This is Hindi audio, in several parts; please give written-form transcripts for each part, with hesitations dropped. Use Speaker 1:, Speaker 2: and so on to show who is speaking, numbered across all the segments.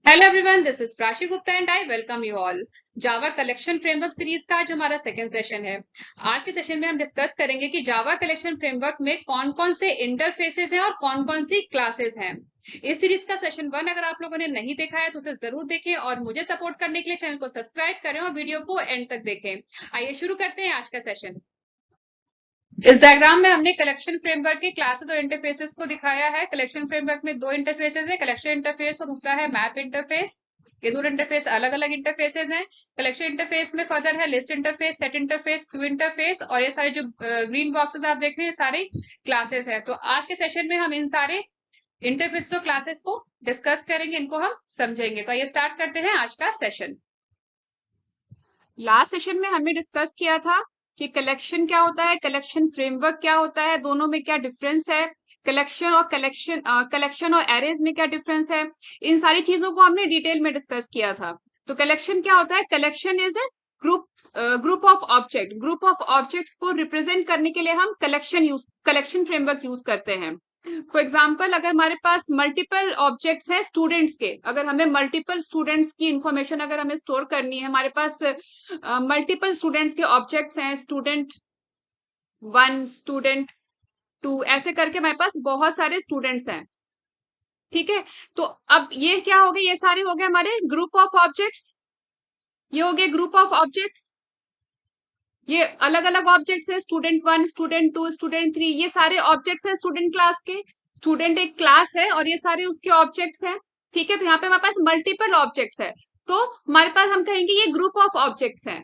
Speaker 1: Hello everyone, this is Prashi Gupta and I welcome you all. Java collection framework series का आज हमारा सेकंड सेशन है। आज के सेशन में हम डिस्कस करेंगे कि जावा कलेक्शन फ्रेमवर्क में कौन कौन से इंटरफेसेस हैं और कौन कौन सी क्लासेस हैं। इस सीरीज का सेशन 1 अगर आप लोगों ने नहीं देखा है तो उसे जरूर देखें और मुझे सपोर्ट करने के लिए चैनल को सब्सक्राइब करें और वीडियो को एंड तक देखें। आइए शुरू करते हैं आज का सेशन। इस डायग्राम में हमने कलेक्शन फ्रेमवर्क के क्लासेस और इंटरफेसेस को दिखाया है। कलेक्शन फ्रेमवर्क में दो इंटरफेसेस है, कलेक्शन इंटरफेस और दूसरा है मैप इंटरफेस। ये दोनों इंटरफेस अलग अलग इंटरफेसेस हैं। कलेक्शन इंटरफेस में फर्दर है list interface, set interface, Q interface और ये सारे जो ग्रीन बॉक्सेस आप देख रहे हैं सारे क्लासेस है। तो आज के सेशन में हम इन सारे इंटरफेस और क्लासेस को डिस्कस करेंगे, इनको हम समझेंगे। तो आइए स्टार्ट करते हैं आज का सेशन। लास्ट सेशन में हमने डिस्कस किया था कि कलेक्शन क्या होता है, कलेक्शन फ्रेमवर्क क्या होता है, दोनों में क्या डिफरेंस है, कलेक्शन और एरेज में क्या डिफरेंस है। इन सारी चीजों को हमने डिटेल में डिस्कस किया था। तो कलेक्शन क्या होता है? Collection is a group of objects को रिप्रेजेंट करने के लिए हम कलेक्शन फ्रेमवर्क यूज करते हैं। फॉर एग्जाम्पल, अगर हमारे पास मल्टीपल ऑब्जेक्ट्स हैं स्टूडेंट्स के, अगर हमें मल्टीपल स्टूडेंट्स की इंफॉर्मेशन अगर हमें स्टोर करनी है, हमारे पास मल्टीपल स्टूडेंट्स के ऑब्जेक्ट्स हैं, स्टूडेंट 1, स्टूडेंट 2, ऐसे करके हमारे पास बहुत सारे स्टूडेंट्स हैं। ठीक है, तो अब ये क्या हो गए, ये सारे हो गए हमारे ग्रुप ऑफ ऑब्जेक्ट्स। ये हो गए ग्रुप ऑफ ऑब्जेक्ट्स। ये अलग अलग ऑब्जेक्ट्स है, स्टूडेंट 1, स्टूडेंट 2, स्टूडेंट 3, ये सारे ऑब्जेक्ट्स हैं स्टूडेंट क्लास के। स्टूडेंट एक क्लास है और ये सारे उसके ऑब्जेक्ट्स हैं। ठीक है, तो यहाँ पे हमारे पास मल्टीपल ऑब्जेक्ट्स है, तो हमारे पास हम कहेंगे ये ग्रुप ऑफ ऑब्जेक्ट्स हैं।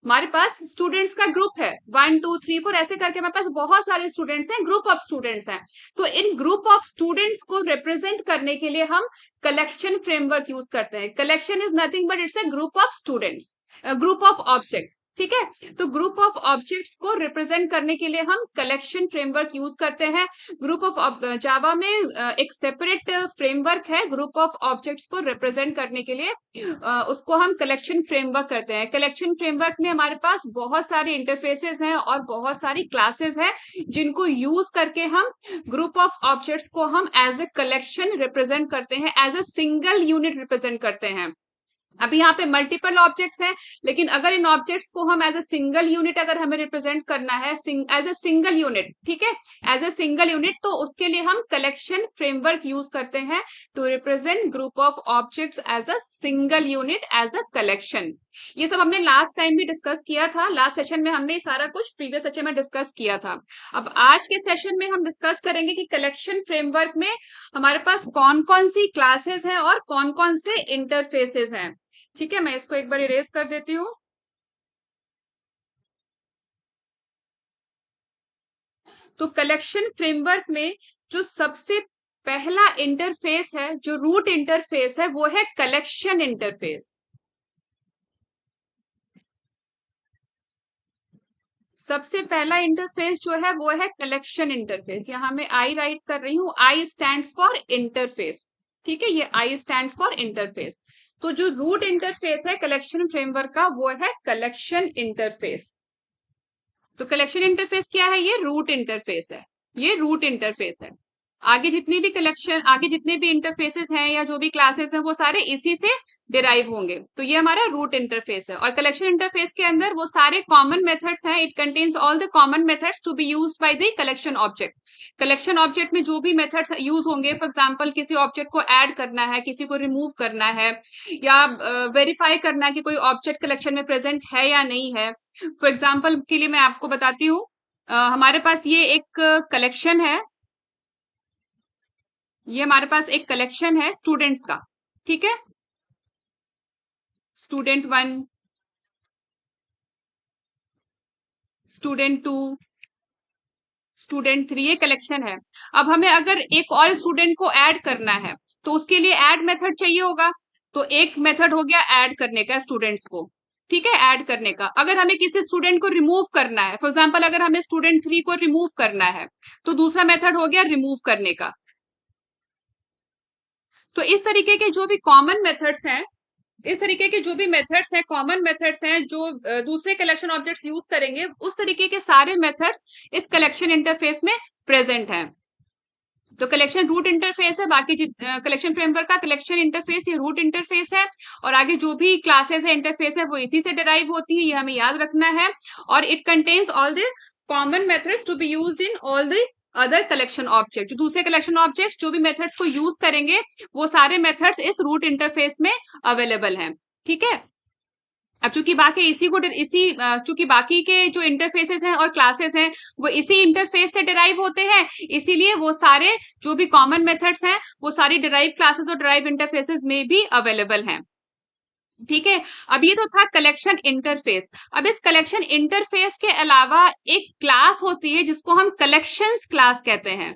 Speaker 1: हमारे पास स्टूडेंट्स का ग्रुप है 1 2 3 4, ऐसे करके हमारे पास बहुत सारे स्टूडेंट्स हैं, ग्रुप ऑफ स्टूडेंट्स हैं। तो इन ग्रुप ऑफ स्टूडेंट्स को रिप्रेजेंट करने के लिए हम कलेक्शन फ्रेमवर्क यूज करते हैं। Collection is nothing but it's a group of students, group of objects. ठीक है, तो ग्रुप ऑफ ऑब्जेक्ट्स को रिप्रेजेंट करने के लिए हम कलेक्शन फ्रेमवर्क यूज करते हैं। ग्रुप ऑफ जावा में एक सेपरेट फ्रेमवर्क है ग्रुप ऑफ ऑब्जेक्ट्स को रिप्रेजेंट करने के लिए, उसको हम कलेक्शन फ्रेमवर्क करते हैं। कलेक्शन फ्रेमवर्क में हमारे पास बहुत सारे इंटरफेसेस हैं और बहुत सारी क्लासेस हैं, जिनको यूज करके हम ग्रुप ऑफ ऑब्जेक्ट्स को हम एज ए कलेक्शन रिप्रेजेंट करते हैं, as a single unit represent करते हैं। अभी यहाँ पे मल्टीपल ऑब्जेक्ट्स हैं, लेकिन अगर इन ऑब्जेक्ट्स को हम एज ए सिंगल यूनिट अगर हमें रिप्रेजेंट करना है एज ए सिंगल यूनिट, ठीक है, एज ए सिंगल यूनिट, तो उसके लिए हम कलेक्शन फ्रेमवर्क यूज करते हैं to represent group of objects as a single unit, as a collection. ये सब हमने लास्ट टाइम भी डिस्कस किया था, लास्ट सेशन में हमने सारा कुछ प्रीवियस सेशन में डिस्कस किया था। अब आज के सेशन में हम डिस्कस करेंगे कि कलेक्शन फ्रेमवर्क में हमारे पास कौन कौन सी क्लासेस हैं और कौन कौन से इंटरफेसेस हैं। ठीक है, मैं इसको एक बार इरेज कर देती हूँ। तो कलेक्शन फ्रेमवर्क में जो सबसे पहला इंटरफेस है, जो रूट इंटरफेस है, वो है कलेक्शन इंटरफेस। सबसे पहला इंटरफेस जो है वो है कलेक्शन इंटरफेस। यहां मैं आई राइट कर रही हूं, आई स्टैंड्स फॉर इंटरफेस। ठीक है, ये आई स्टैंड्स फॉर इंटरफेस। तो जो रूट इंटरफेस है कलेक्शन फ्रेमवर्क का वो है कलेक्शन इंटरफेस। तो कलेक्शन इंटरफेस क्या है? ये रूट इंटरफेस है, ये रूट इंटरफेस है। आगे जितने भी इंटरफेसेस हैं या जो भी क्लासेस हैं वो सारे इसी से डिराइव होंगे। तो ये हमारा रूट इंटरफेस है। और कलेक्शन इंटरफेस के अंदर वो सारे कॉमन मेथड्स हैं, it contains all the common methods to be used by the collection object. Collection object में जो भी मेथड्स यूज होंगे, फॉर एग्जांपल किसी ऑब्जेक्ट को ऐड करना है, किसी को रिमूव करना है, या वेरीफाई करना है कि कोई ऑब्जेक्ट कलेक्शन में प्रेजेंट है या नहीं है। फॉर एग्जाम्पल के लिए मैं आपको बताती हूँ, हमारे पास ये एक कलेक्शन है, ये हमारे पास एक कलेक्शन है स्टूडेंट्स का। ठीक है, स्टूडेंट 1, स्टूडेंट 2, स्टूडेंट 3, ये कलेक्शन है। अब हमें अगर एक और स्टूडेंट को ऐड करना है तो उसके लिए ऐड मेथड चाहिए होगा। तो एक मेथड हो गया ऐड करने का स्टूडेंट्स को। ठीक है, ऐड करने का। अगर हमें किसी स्टूडेंट को रिमूव करना है, फॉर एग्जाम्पल अगर हमें स्टूडेंट 3 को रिमूव करना है, तो दूसरा मेथड हो गया रिमूव करने का। तो इस तरीके के जो भी कॉमन मेथड्स हैं, इस तरीके के जो भी मेथड्स हैं, कॉमन मेथड्स हैं, जो दूसरे कलेक्शन ऑब्जेक्ट्स यूज करेंगे, उस तरीके के सारे मेथड्स इस कलेक्शन इंटरफेस में प्रेजेंट हैं। तो कलेक्शन रूट इंटरफेस है, बाकी कलेक्शन फ्रेमवर्क का कलेक्शन इंटरफेस ये रूट इंटरफेस है, और आगे जो भी क्लासेस है इंटरफेस है वो इसी से डिराइव होती है, ये हमें याद रखना है। और it contains all the common methods to be used in all the other collection object. जो दूसरे कलेक्शन ऑब्जेक्ट्स जो भी मेथड्स को यूज करेंगे वो सारे मेथड्स इस रूट इंटरफेस में अवेलेबल हैं। ठीक है, अब चूंकि बाकी चूंकि बाकी के जो इंटरफेसेस हैं और क्लासेस हैं वो इसी इंटरफेस से डिराइव होते हैं, इसीलिए वो सारे जो भी कॉमन मेथड्स हैं वो सारी डिराइव क्लासेस और डिराइव इंटरफेसेस में भी अवेलेबल हैं। ठीक है, अब ये तो था कलेक्शन इंटरफेस। अब इस कलेक्शन इंटरफेस के अलावा एक क्लास होती है जिसको हम कलेक्शंस क्लास कहते हैं।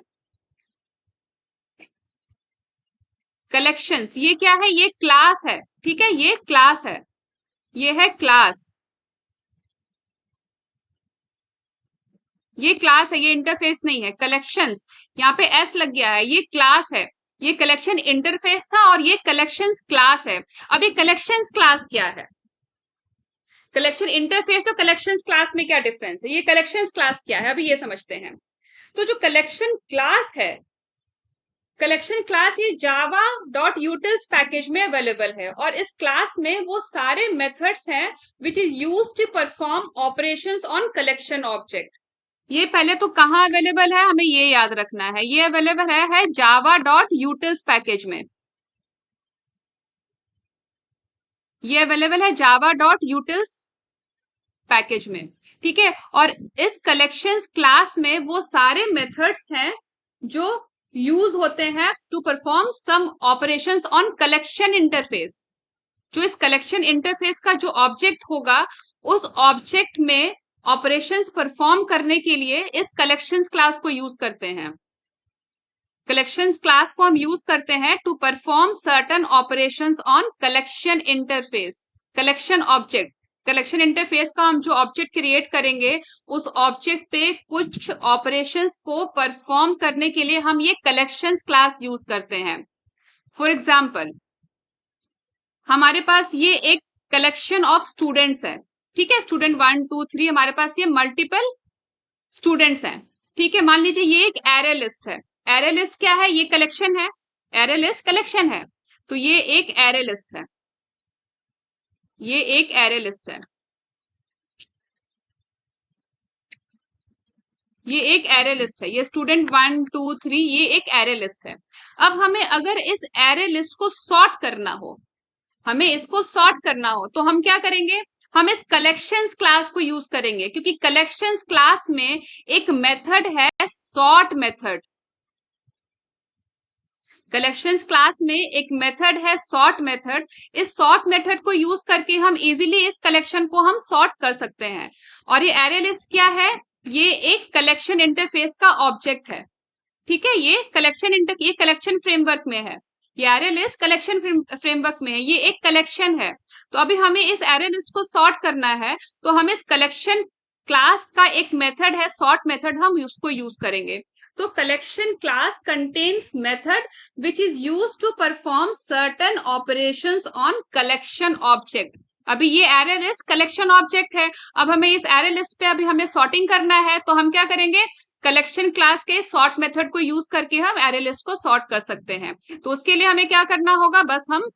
Speaker 1: कलेक्शंस ये क्या है? ये क्लास है। ठीक है, ये क्लास है, ये है क्लास, ये क्लास है, ये इंटरफेस नहीं है। कलेक्शंस यहाँ पे एस लग गया है, ये क्लास है। ये कलेक्शन इंटरफेस था और ये कलेक्शंस क्लास है। अब ये कलेक्शंस क्लास क्या है? कलेक्शन इंटरफेस और कलेक्शंस क्लास में क्या डिफरेंस है? ये कलेक्शंस क्लास क्या है अभी ये समझते हैं। तो जो कलेक्शन क्लास है, कलेक्शन क्लास ये जावा डॉट यूटिल्स पैकेज में अवेलेबल है, और इस क्लास में वो सारे मेथड्स हैं which is use to perform operations on collection object. ये पहले तो कहाँ अवेलेबल है हमें ये याद रखना है, ये अवेलेबल है जावा डॉट यूटिल्स पैकेज में। ये अवेलेबल है जावा डॉट यूटिल्स पैकेज में। ठीक है, और इस कलेक्शंस क्लास में वो सारे मेथड्स हैं जो यूज होते हैं to perform some operations on collection interface. जो इस कलेक्शन इंटरफेस का जो ऑब्जेक्ट होगा उस ऑब्जेक्ट में ऑपरेशंस परफॉर्म करने के लिए इस कलेक्शंस क्लास को यूज करते हैं। कलेक्शंस क्लास को हम यूज करते हैं to perform certain operations on collection interface. Collection object, collection interface का हम जो ऑब्जेक्ट क्रिएट करेंगे उस ऑब्जेक्ट पे कुछ ऑपरेशंस को परफॉर्म करने के लिए हम ये कलेक्शंस क्लास यूज करते हैं। फॉर एग्जाम्पल, हमारे पास ये एक कलेक्शन ऑफ स्टूडेंट्स है। ठीक है, स्टूडेंट 1 2 3, हमारे पास ये मल्टीपल स्टूडेंट्स हैं। ठीक है, मान लीजिए ये एक एरे लिस्ट है। एरे लिस्ट क्या है? ये कलेक्शन है, एरे लिस्ट कलेक्शन है, तो ये एक एरे लिस्ट है, ये एक एरे लिस्ट है, ये एक एरे लिस्ट है, ये स्टूडेंट 1 2 3 ये एक एरे लिस्ट है। अब हमें अगर इस एरे लिस्ट को सॉर्ट करना हो, हमें इसको सॉर्ट करना हो तो हम क्या करेंगे? हम इस कलेक्शंस क्लास को यूज करेंगे, क्योंकि कलेक्शंस क्लास में एक मेथड है सॉर्ट मेथड। कलेक्शंस क्लास में एक मेथड है सॉर्ट मेथड। इस सॉर्ट मेथड को यूज करके हम इजीली इस कलेक्शन को हम सॉर्ट कर सकते हैं। और ये एरे लिस्ट क्या है? ये एक कलेक्शन इंटरफेस का ऑब्जेक्ट है। ठीक है, ये कलेक्शन फ्रेमवर्क में है, ये एरे लिस्ट कलेक्शन फ्रेमवर्क में है, ये एक कलेक्शन है। तो अभी हमें इस एरे लिस्ट को सॉर्ट करना है, तो हम इस कलेक्शन क्लास का एक मेथड है सॉर्ट मेथड, हम उसको यूज करेंगे। तो collection class contains method which is use to perform certain operations on collection object. अभी ये एरे लिस्ट कलेक्शन ऑब्जेक्ट है, अब हमें इस एरे लिस्ट पे अभी हमें सॉर्टिंग करना है, तो हम क्या करेंगे? कलेक्शन क्लास के सॉर्ट मेथड को यूज करके हम एरे लिस्ट को सॉर्ट कर सकते हैं। तो उसके लिए हमें क्या करना होगा? बस हम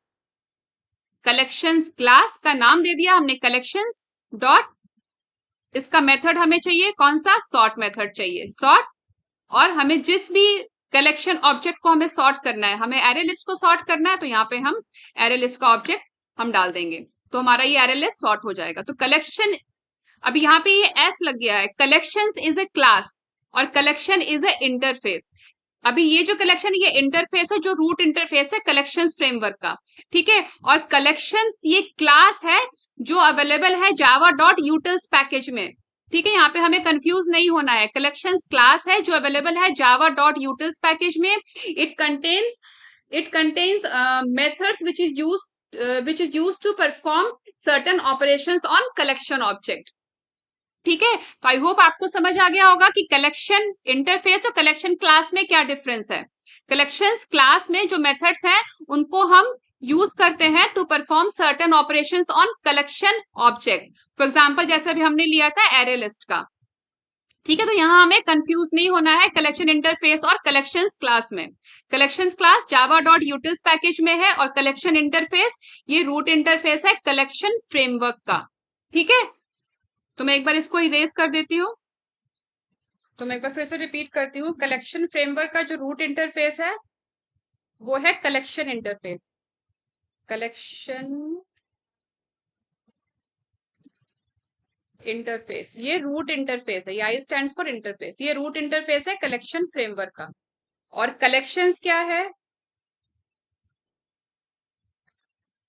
Speaker 1: कलेक्शंस क्लास का नाम दे दिया हमने कलेक्शंस डॉट, इसका मेथड हमें चाहिए कौन सा? सॉर्ट मेथड चाहिए, सॉर्ट। और हमें जिस भी कलेक्शन ऑब्जेक्ट को हमें सॉर्ट करना है, हमें एरे लिस्ट को सॉर्ट करना है, तो यहाँ पे हम एरे लिस्ट का ऑब्जेक्ट हम डाल देंगे, तो हमारा ये एरे लिस्ट सॉर्ट हो जाएगा। तो कलेक्शन, अभी यहाँ पे ये एस लग गया है, कलेक्शंस इज ए क्लास और कलेक्शन इज ए इंटरफेस। अभी ये जो कलेक्शन ये इंटरफेस है, जो रूट इंटरफेस है कलेक्शंस फ्रेमवर्क का। ठीक है, और कलेक्शंस ये क्लास है जो अवेलेबल है जावा डॉट यूटिल्स पैकेज में। ठीक है, यहाँ पे हमें कंफ्यूज नहीं होना है, कलेक्शंस क्लास है जो अवेलेबल है जावा डॉट यूटिल्स पैकेज में। It contains methods which is used to perform certain operations on collection object। ठीक है, तो आई होप आपको समझ आ गया होगा कि कलेक्शन इंटरफेस और कलेक्शन क्लास में क्या डिफरेंस है। कलेक्शंस क्लास में जो मेथड्स हैं उनको हम यूज करते हैं to perform certain operations on collection object. For example जैसे अभी हमने लिया था एरे लिस्ट का। ठीक है, तो यहाँ हमें कंफ्यूज नहीं होना है कलेक्शन इंटरफेस और कलेक्शंस क्लास में। कलेक्शंस क्लास जावा डॉट यूटिल्स पैकेज में है और कलेक्शन इंटरफेस ये रूट इंटरफेस है कलेक्शन फ्रेमवर्क का। ठीक है, तो मैं एक बार इसको इरेज कर देती हूँ। तो मैं एक बार फिर से रिपीट करती हूँ, कलेक्शन फ्रेमवर्क का जो रूट इंटरफेस है वो है कलेक्शन इंटरफेस। कलेक्शन इंटरफेस ये रूट इंटरफेस है, आई स्टैंड्स फॉर इंटरफेस, ये रूट इंटरफेस है कलेक्शन फ्रेमवर्क का। और कलेक्शंस क्या है?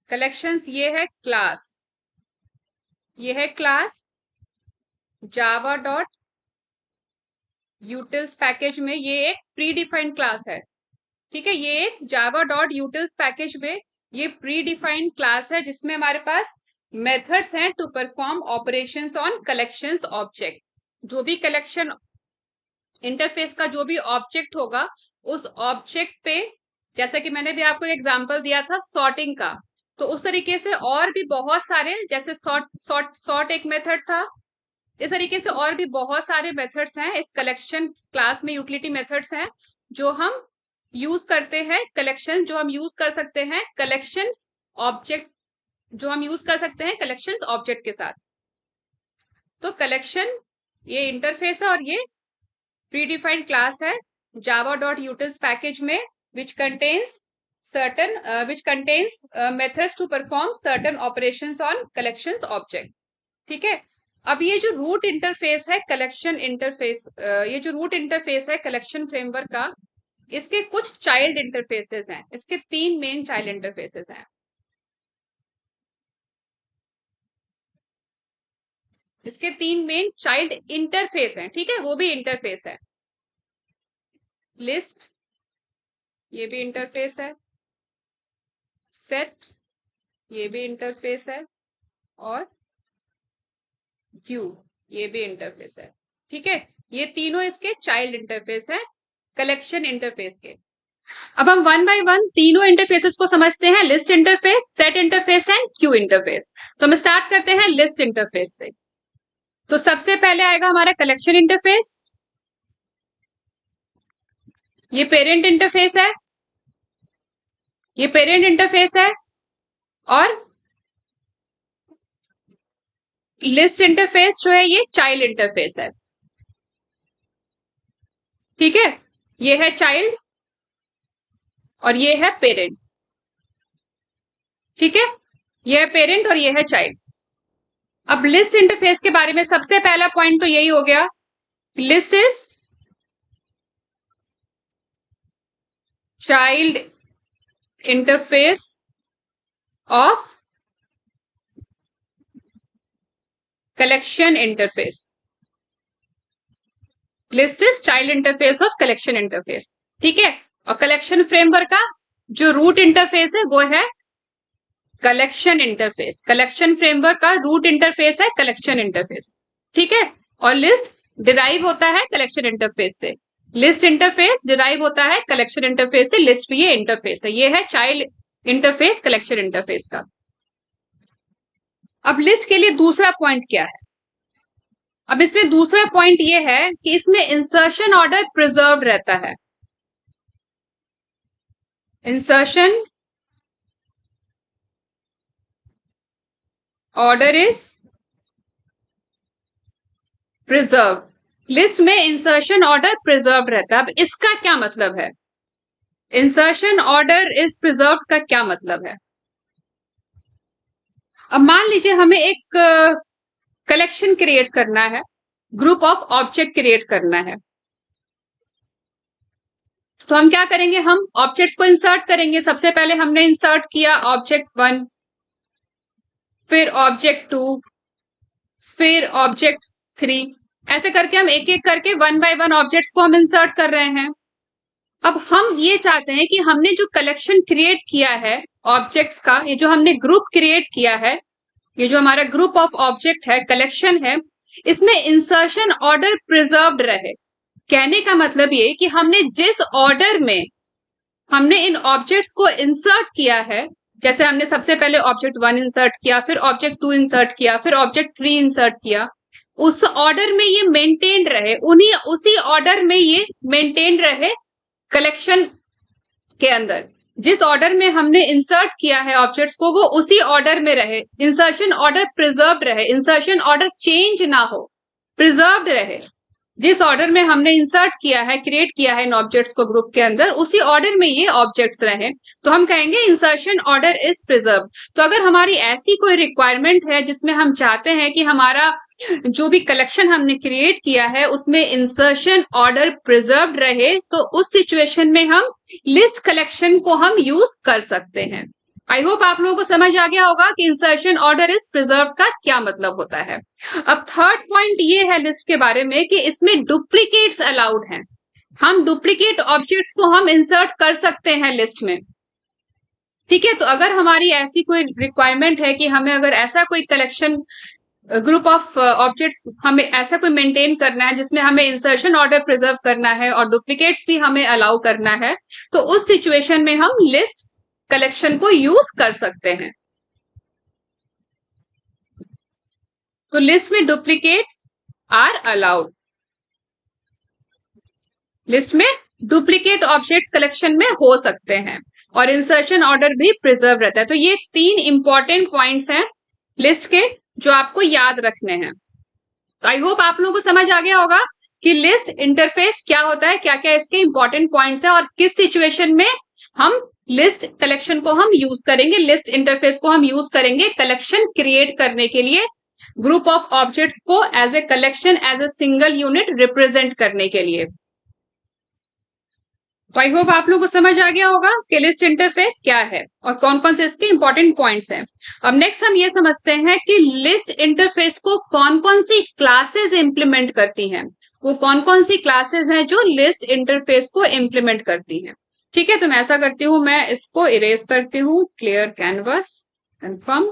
Speaker 1: कलेक्शंस ये है क्लास, ये है क्लास जावा डॉट यूटिल्स पैकेज में, ये एक प्री डिफाइंड क्लास है। ठीक है, ये एक जावा डॉट यूटिल्स पैकेज में ये प्री डिफाइंड क्लास है जिसमें हमारे पास मेथड्स हैं to perform operations on collections object. जो भी कलेक्शन इंटरफेस का जो भी ऑब्जेक्ट होगा उस ऑब्जेक्ट पे, जैसा कि मैंने भी आपको एग्जांपल दिया था सॉर्टिंग का, तो उस तरीके से और भी बहुत सारे, जैसे सॉर्ट एक मेथड था, इस तरीके से और भी बहुत सारे मेथड्स हैं इस कलेक्शन क्लास में, यूटिलिटी मेथड्स हैं जो हम यूज करते हैं, कलेक्शन जो हम यूज कर सकते हैं कलेक्शन ऑब्जेक्ट, जो हम यूज कर सकते हैं कलेक्शन ऑब्जेक्ट के साथ। तो कलेक्शन ये इंटरफेस है और ये प्रीडिफाइंड क्लास है जावा डॉट यूटिल्स पैकेज में which contains methods to perform certain operations on collections object। ठीक है, अब ये जो रूट इंटरफेस है कलेक्शन इंटरफेस, ये जो रूट इंटरफेस है कलेक्शन फ्रेमवर्क का, इसके कुछ चाइल्ड इंटरफेसेस हैं, इसके 3 मेन चाइल्ड इंटरफेसेस हैं। इसके 3 मेन चाइल्ड इंटरफेस हैं, ठीक है, वो भी इंटरफेस है। लिस्ट ये भी इंटरफेस है, सेट ये भी इंटरफेस है, और व्यू ये भी इंटरफेस है। ठीक है, ये तीनों इसके चाइल्ड इंटरफेस है कलेक्शन इंटरफेस के। अब हम वन बाय वन तीनों इंटरफेसेस को समझते हैं, list interface, set interface and Q interface. तो हम स्टार्ट करते हैं लिस्ट इंटरफेस से। तो सबसे पहले आएगा हमारा कलेक्शन इंटरफेस, ये पेरेंट इंटरफेस है, ये पेरेंट इंटरफेस है, और लिस्ट इंटरफेस जो है ये चाइल्ड इंटरफेस है। ठीक है, ये है चाइल्ड और ये है पेरेंट। ठीक है, ये है पेरेंट और ये है चाइल्ड। अब लिस्ट इंटरफेस के बारे में सबसे पहला पॉइंट तो यही हो गया, list is child interface of collection interface. List is child interface of collection interface. ठीक है, और कलेक्शन फ्रेमवर्क का जो रूट इंटरफेस है वो है कलेक्शन इंटरफेस। कलेक्शन फ्रेमवर्क का रूट इंटरफेस है कलेक्शन इंटरफेस। ठीक है, और लिस्ट डिराइव होता है कलेक्शन इंटरफेस से, लिस्ट इंटरफेस डिराइव होता है कलेक्शन इंटरफेस से, लिस्ट भी ये इंटरफेस है, ये है चाइल्ड इंटरफेस कलेक्शन इंटरफेस का। अब लिस्ट के लिए दूसरा पॉइंट क्या है? अब इसमें दूसरा पॉइंट ये है कि इसमें इंसर्शन ऑर्डर प्रिजर्व रहता है। Insertion order is preserve, list में इंसर्शन ऑर्डर प्रिजर्व रहता है। अब इसका क्या मतलब है? इंसर्शन ऑर्डर इज प्रिजर्व का क्या मतलब है? अब मान लीजिए हमें एक कलेक्शन क्रिएट करना है, ग्रुप ऑफ ऑब्जेक्ट क्रिएट करना है, तो हम क्या करेंगे, हम ऑब्जेक्ट्स को इंसर्ट करेंगे। सबसे पहले हमने इंसर्ट किया ऑब्जेक्ट 1, फिर ऑब्जेक्ट 2, फिर ऑब्जेक्ट 3, ऐसे करके हम एक एक करके 1 बाय 1 ऑब्जेक्ट्स को हम इंसर्ट कर रहे हैं। अब हम ये चाहते हैं कि हमने जो कलेक्शन क्रिएट किया है ऑब्जेक्ट्स का, ये जो हमने ग्रुप क्रिएट किया है, ये जो हमारा ग्रुप ऑफ ऑब्जेक्ट है, कलेक्शन है, इसमें इंसर्शन ऑर्डर प्रिजर्व्ड रहे। कहने का मतलब ये कि हमने जिस ऑर्डर में हमने इन ऑब्जेक्ट्स को इंसर्ट किया है, जैसे हमने सबसे पहले ऑब्जेक्ट 1 इंसर्ट किया, फिर ऑब्जेक्ट 2 इंसर्ट किया, फिर ऑब्जेक्ट 3 इंसर्ट किया, उस ऑर्डर में ये मेंटेन रहे, उन्हीं उसी ऑर्डर में ये मेंटेन रहे कलेक्शन के अंदर। जिस ऑर्डर में हमने इंसर्ट किया है ऑब्जेक्ट्स को, वो उसी ऑर्डर में रहे, इंसर्शन ऑर्डर प्रिजर्व्ड रहे, इंसर्शन ऑर्डर चेंज ना हो, प्रिजर्व्ड रहे। जिस ऑर्डर में हमने इंसर्ट किया है, क्रिएट किया है इन ऑब्जेक्ट्स को ग्रुप के अंदर, उसी ऑर्डर में ये ऑब्जेक्ट्स रहे, तो हम कहेंगे इंसर्शन ऑर्डर इज प्रिजर्व। तो अगर हमारी ऐसी कोई रिक्वायरमेंट है जिसमें हम चाहते हैं कि हमारा जो भी कलेक्शन हमने क्रिएट किया है उसमें इंसर्शन ऑर्डर प्रिजर्व्ड रहे, तो उस सिचुएशन में हम लिस्ट कलेक्शन को हम यूज कर सकते हैं। आई होप आप लोगों को समझ आ गया होगा कि इंसर्शन ऑर्डर इज प्रिजर्व का क्या मतलब होता है। अब थर्ड पॉइंट ये है लिस्ट के बारे में कि इसमें डुप्लीकेट्स अलाउड हैं। हम डुप्लीकेट ऑब्जेक्ट्स को हम इंसर्ट कर सकते हैं लिस्ट में। ठीक है, तो अगर हमारी ऐसी कोई रिक्वायरमेंट है कि हमें अगर ऐसा कोई कलेक्शन ग्रुप ऑफ ऑब्जेक्ट्स हमें ऐसा कोई मेंटेन करना है जिसमें हमें इंसर्शन ऑर्डर प्रिजर्व करना है और डुप्लीकेट्स भी हमें अलाउ करना है, तो उस सिचुएशन में हम लिस्ट कलेक्शन को यूज कर सकते हैं। तो लिस्ट में डुप्लीकेट्स आर अलाउड, लिस्ट में डुप्लीकेट ऑब्जेक्ट्स कलेक्शन में हो सकते हैं और इंसर्शन ऑर्डर भी प्रिजर्व रहता है। तो ये 3 इंपॉर्टेंट पॉइंट्स हैं लिस्ट के जो आपको याद रखने हैं। तो आई होप आप लोगों को समझ आ गया होगा कि लिस्ट इंटरफेस क्या होता है, क्या क्या इसके इंपॉर्टेंट पॉइंट्स है और किस सिचुएशन में हम लिस्ट कलेक्शन को हम यूज करेंगे, लिस्ट इंटरफेस को हम यूज करेंगे कलेक्शन क्रिएट करने के लिए, ग्रुप ऑफ ऑब्जेक्ट्स को as a collection, as a single unit represent करने के लिए। तो आई होप आप लोगों को समझ आ गया होगा कि लिस्ट इंटरफेस क्या है और कौन कौन से इसके इंपॉर्टेंट पॉइंट्स हैं। अब नेक्स्ट हम ये समझते हैं कि लिस्ट इंटरफेस को कौन कौन सी क्लासेस इंप्लीमेंट करती हैं। वो कौन कौन सी क्लासेस हैं जो लिस्ट इंटरफेस को इंप्लीमेंट करती हैं। ठीक है, तो मैं ऐसा करती हूं, मैं इसको इरेज करती हूँ, क्लियर कैनवस, कंफर्म।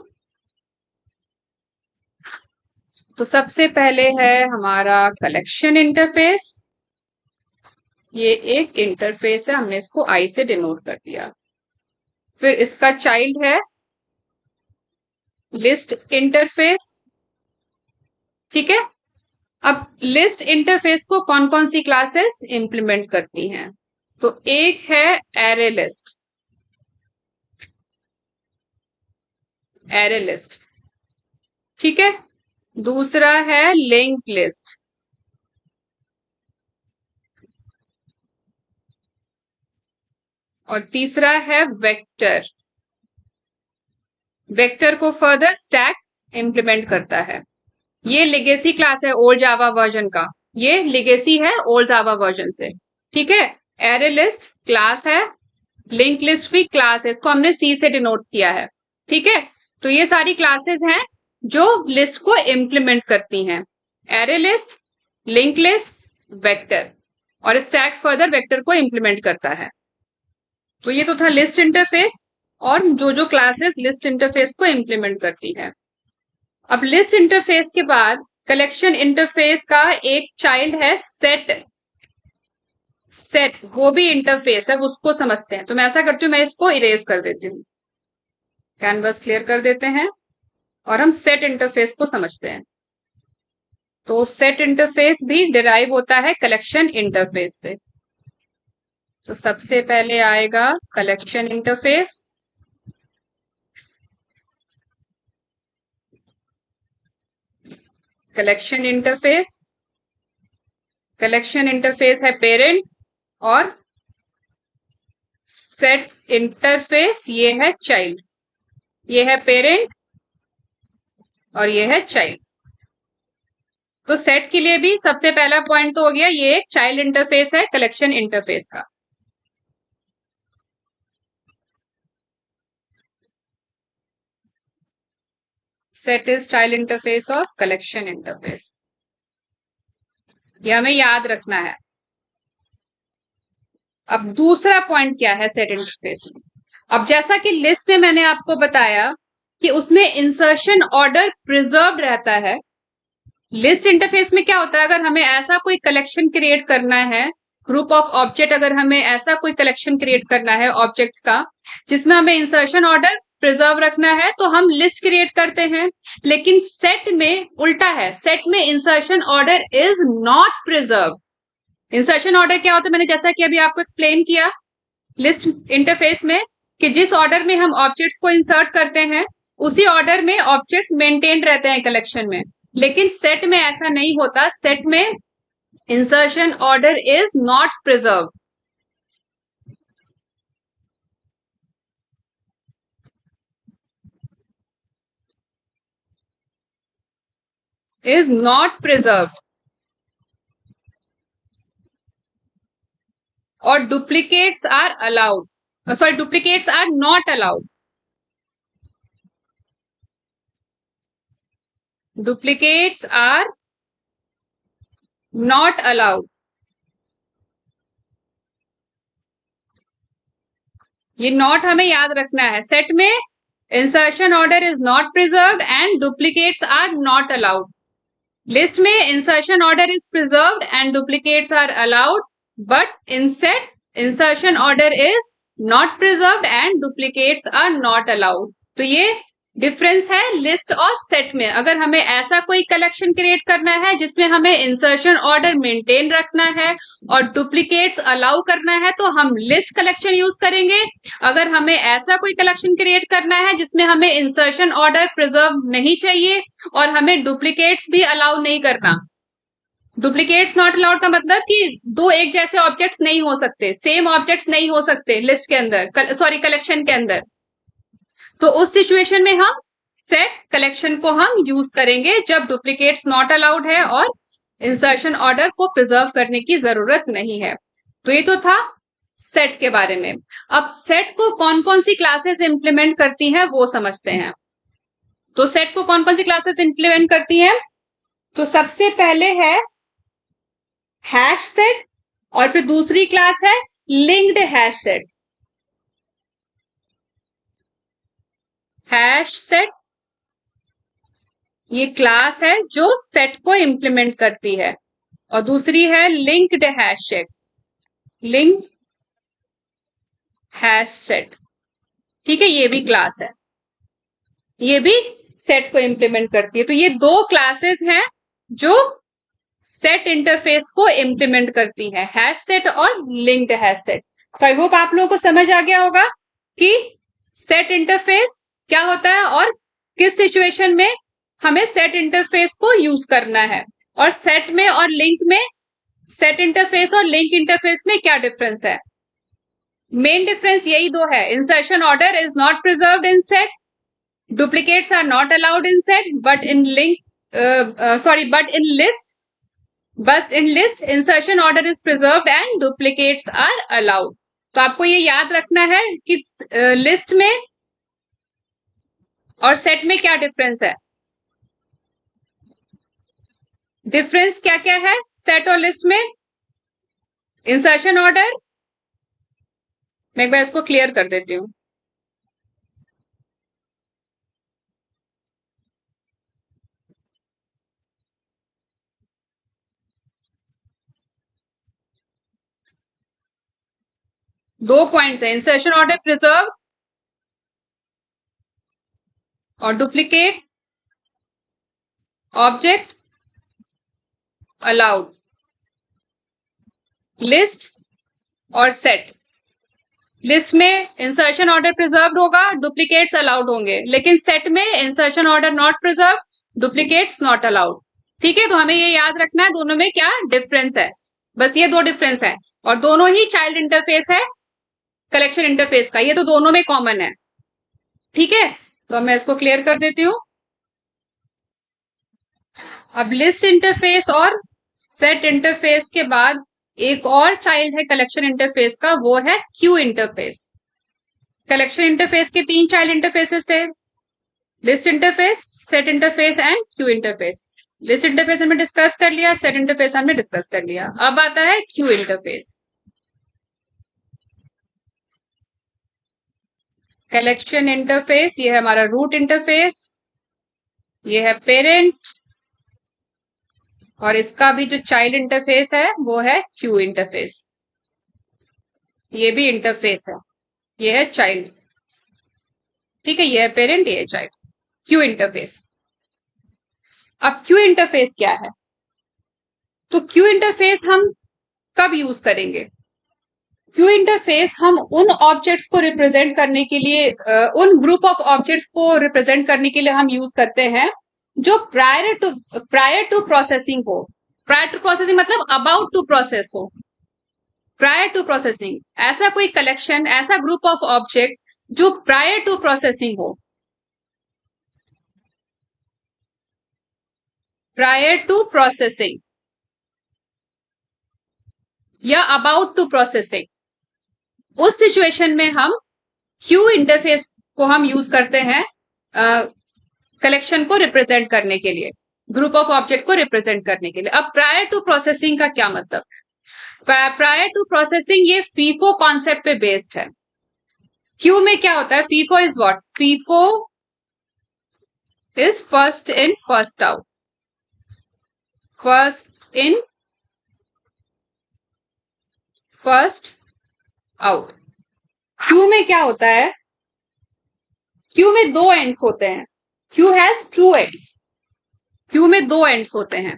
Speaker 1: तो सबसे पहले है हमारा कलेक्शन इंटरफेस। ये एक इंटरफेस है, हमने इसको आई से डिनोट कर दिया। फिर इसका चाइल्ड है लिस्ट इंटरफेस। ठीक है, अब लिस्ट इंटरफेस को कौन कौन सी क्लासेस इंप्लीमेंट करती हैं, तो एक है एरे लिस्ट, एरे लिस्ट। ठीक है, दूसरा है लिंक लिस्ट, और तीसरा है वेक्टर। वेक्टर को फर्दर स्टैक इंप्लीमेंट करता है। ये लेगेसी क्लास है ओल्ड जावा वर्जन का, ये लेगेसी है ओल्ड जावा वर्जन से। ठीक है, एरे लिस्ट क्लास है, लिंक लिस्ट भी क्लास है, इसको हमने सी से डिनोट किया है। ठीक है, तो ये सारी क्लासेस हैं जो लिस्ट को इंप्लीमेंट करती हैं, array list, link list, vector, और स्टैक फर्दर वेक्टर को इंप्लीमेंट करता है। तो ये तो था लिस्ट इंटरफेस और जो जो क्लासेस लिस्ट इंटरफेस को इंप्लीमेंट करती है। अब लिस्ट इंटरफेस के बाद कलेक्शन इंटरफेस का एक चाइल्ड है सेट। सेट वो भी इंटरफेस है, उसको समझते हैं। तो मैं ऐसा करती हूँ, मैं इसको इरेज कर देती हूँ, कैनवस क्लियर कर देते हैं और हम सेट इंटरफेस को समझते हैं। तो सेट इंटरफेस भी डिराइव होता है कलेक्शन इंटरफेस से। तो सबसे पहले आएगा collection interface, collection interface, collection interface है पेरेंट, और सेट इंटरफेस ये है चाइल्ड। ये है पेरेंट और ये है चाइल्ड। तो सेट के लिए भी सबसे पहला पॉइंट तो हो गया, ये एक चाइल्ड इंटरफेस है कलेक्शन इंटरफेस का। Set is child interface of collection interface, ये हमें याद रखना है। अब दूसरा पॉइंट क्या है सेट इंटरफेस में। अब जैसा कि लिस्ट में मैंने आपको बताया कि उसमें इंसर्शन ऑर्डर प्रिजर्व रहता है, लिस्ट इंटरफेस में क्या होता है, अगर हमें ऐसा कोई कलेक्शन क्रिएट करना है, ग्रुप ऑफ ऑब्जेक्ट, अगर हमें ऐसा कोई कलेक्शन क्रिएट करना है ऑब्जेक्ट्स का जिसमें हमें इंसर्शन ऑर्डर प्रिजर्व रखना है तो हम लिस्ट क्रिएट करते हैं। लेकिन सेट में उल्टा है, सेट में insertion order is not preserve. Insertion order क्या होता है, मैंने जैसा कि अभी आपको एक्सप्लेन किया लिस्ट इंटरफेस में, कि जिस ऑर्डर में हम ऑब्जेक्ट्स को इंसर्ट करते हैं उसी ऑर्डर में ऑब्जेक्ट्स मेंटेन रहते हैं कलेक्शन में। लेकिन सेट में ऐसा नहीं होता, सेट में insertion order is not preserve. Is not preserve. और duplicates are allowed, sorry duplicates are not allowed. Duplicates are not allowed. ये नॉट हमें याद रखना है। सेट में insertion order is not preserved and duplicates are not allowed. List में insertion order is preserved and duplicates are allowed, but in set insertion order is not preserved and duplicates are not allowed. तो ये डिफरेंस है लिस्ट और सेट में। अगर हमें ऐसा कोई कलेक्शन क्रिएट करना है जिसमें हमें इंसर्शन ऑर्डर मेंटेन रखना है और डुप्लीकेट्स अलाउ करना है तो हम लिस्ट कलेक्शन यूज करेंगे। अगर हमें ऐसा कोई कलेक्शन क्रिएट करना है जिसमें हमें इंसर्शन ऑर्डर प्रिजर्व नहीं चाहिए और हमें डुप्लीकेट्स भी अलाउ नहीं करना, डुप्लीकेट्स नॉट अलाउड का मतलब कि दो एक जैसे ऑब्जेक्ट्स नहीं हो सकते, सेम ऑब्जेक्ट्स नहीं हो सकते लिस्ट के अंदर, सॉरी कलेक्शन के अंदर। तो उस सिचुएशन में हम सेट कलेक्शन को हम यूज करेंगे जब डुप्लीकेट्स नॉट अलाउड है और इंसर्शन ऑर्डर को प्रिजर्व करने की जरूरत नहीं है। तो ये तो था सेट के बारे में। अब सेट को कौन कौन सी क्लासेस इंप्लीमेंट करती हैं वो समझते हैं। तो सेट को कौन कौन सी क्लासेस इंप्लीमेंट करती हैं? तो सबसे पहले है हैश सेट और फिर दूसरी क्लास है linked hash set. Hash set ये क्लास है जो सेट को इंप्लीमेंट करती है और दूसरी है linked hash set, link hash set. ठीक है, ये भी क्लास है, ये भी सेट को इंप्लीमेंट करती है। तो ये दो क्लासेस हैं जो सेट इंटरफेस को इंप्लीमेंट करती है, हैश सेट और लिंक्ड हैश सेट। तो आई होप आप लोगों को समझ आ गया होगा कि सेट इंटरफेस क्या होता है और किस सिचुएशन में हमें सेट इंटरफेस को यूज करना है, और सेट में और लिंक में, सेट इंटरफेस और लिंक इंटरफेस में क्या डिफरेंस है। मेन डिफरेंस यही दो है, insertion order is not preserved in set, duplicates are not allowed in set, but in link but in list insertion order is preserved and duplicates are allowed। तो आपको ये याद रखना है कि लिस्ट में और सेट में क्या डिफरेंस है। डिफरेंस क्या क्या है सेट और लिस्ट में? इंसर्शन ऑर्डर, मैं एक बार इसको क्लियर कर देती हूँ। दो पॉइंट्स है, इंसर्शन ऑर्डर प्रिजर्व और डुप्लीकेट ऑब्जेक्ट अलाउड। लिस्ट और सेट, लिस्ट में इंसर्शन ऑर्डर प्रिजर्व होगा, डुप्लीकेट्स अलाउड होंगे, लेकिन सेट में insertion order not preserve, duplicates not allowed. ठीक है, तो हमें ये याद रखना है दोनों में क्या डिफरेंस है, बस ये दो डिफरेंस है। और दोनों ही चाइल्ड इंटरफेस है कलेक्शन इंटरफेस का, ये तो दोनों में कॉमन है। ठीक है, तो मैं इसको क्लियर कर देती हूँ। अब लिस्ट इंटरफेस और सेट इंटरफेस के बाद एक और चाइल्ड है कलेक्शन इंटरफेस का, वो है क्यू इंटरफेस। कलेक्शन इंटरफेस के तीन चाइल्ड इंटरफेसेस थे, list interface, set interface and Q interface. List interface हमने डिस्कस कर लिया, सेट इंटरफेस हमने डिस्कस कर लिया, अब आता है क्यू इंटरफेस। कलेक्शन इंटरफेस ये है हमारा रूट इंटरफेस, ये है पेरेंट, और इसका भी जो चाइल्ड इंटरफेस है वो है क्यू इंटरफेस। ये भी इंटरफेस है, ये है चाइल्ड। ठीक है, ये है पेरेंट, ये है चाइल्ड। Q interface. अब क्यू इंटरफेस क्या है? तो क्यू इंटरफेस हम कब यूज करेंगे? क्यू इंटरफेस हम उन ऑब्जेक्ट्स को रिप्रेजेंट करने के लिए उन ग्रुप ऑफ ऑब्जेक्ट्स को रिप्रेजेंट करने के लिए हम यूज करते हैं जो प्रायर टू प्रोसेसिंग हो। प्रायर टू प्रोसेसिंग मतलब अबाउट टू प्रोसेस हो। प्रायर टू प्रोसेसिंग ऐसा कोई कलेक्शन, ऐसा ग्रुप ऑफ ऑब्जेक्ट जो प्रायर टू प्रोसेसिंग हो। प्रायर टू प्रोसेसिंग या अबाउट टू प्रोसेसिंग, उस सिचुएशन में हम क्यू इंटरफेस को हम यूज करते हैं कलेक्शन को रिप्रेजेंट करने के लिए, ग्रुप ऑफ ऑब्जेक्ट को रिप्रेजेंट करने के लिए। अब प्रायर टू प्रोसेसिंग का क्या मतलब? प्रायर टू प्रोसेसिंग ये फीफो कॉन्सेप्ट पे बेस्ड है। क्यू में क्या होता है? FIFO is what? FIFO is first in first out. First in first out. Q में क्या होता है? क्यू में दो एंड्स होते हैं। Q has two ends. Q में दो एंड्स होते हैं।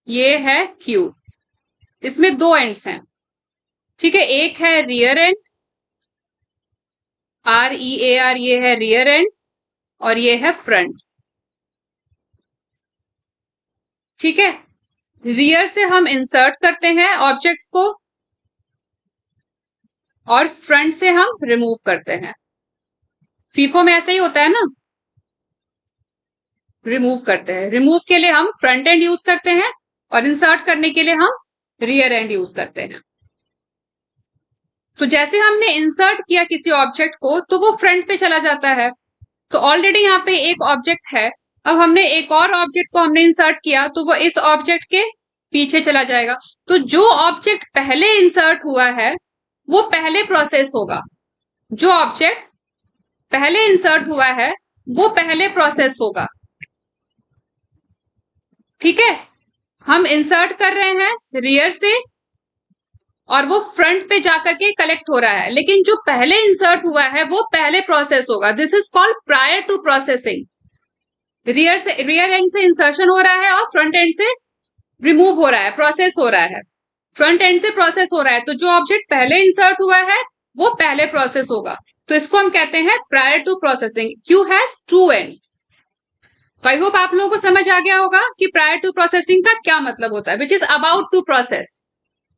Speaker 1: ये है क्यू, इसमें दो एंड्स हैं। ठीक है, एक है रियर एंड, REAR, ये है रियर एंड, और ये है फ्रंट। ठीक है, रियर से हम इंसर्ट करते हैं ऑब्जेक्ट्स को और फ्रंट से हम रिमूव करते हैं। फीफो में ऐसा ही होता है ना, रिमूव करते हैं। रिमूव के लिए हम फ्रंट एंड यूज करते हैं और इंसर्ट करने के लिए हम रियर एंड यूज करते हैं। तो जैसे हमने इंसर्ट किया किसी ऑब्जेक्ट को तो वो फ्रंट पे चला जाता है। तो ऑलरेडी यहाँ पे एक ऑब्जेक्ट है, अब हमने एक और ऑब्जेक्ट को हमने इंसर्ट किया तो वो इस ऑब्जेक्ट के पीछे चला जाएगा। तो जो ऑब्जेक्ट पहले इंसर्ट हुआ है वो पहले प्रोसेस होगा। जो ऑब्जेक्ट पहले इंसर्ट हुआ है वो पहले प्रोसेस होगा। ठीक है, हम इंसर्ट कर रहे हैं रियर से और वो फ्रंट पे जाकर के कलेक्ट हो रहा है, लेकिन जो पहले इंसर्ट हुआ है वो पहले प्रोसेस होगा। This is called prior to processing. Rear end से इंसर्शन हो रहा है और फ्रंट एंड से रिमूव हो रहा है, प्रोसेस हो रहा है। फ्रंट एंड से प्रोसेस हो रहा है, तो जो ऑब्जेक्ट पहले इंसर्ट हुआ है वो पहले प्रोसेस होगा। तो इसको हम कहते हैं prior to processing. Queue has two ends. तो आई होप आप लोगों को समझ आ गया होगा कि प्रायर टू प्रोसेसिंग का क्या मतलब होता है, which is about to process.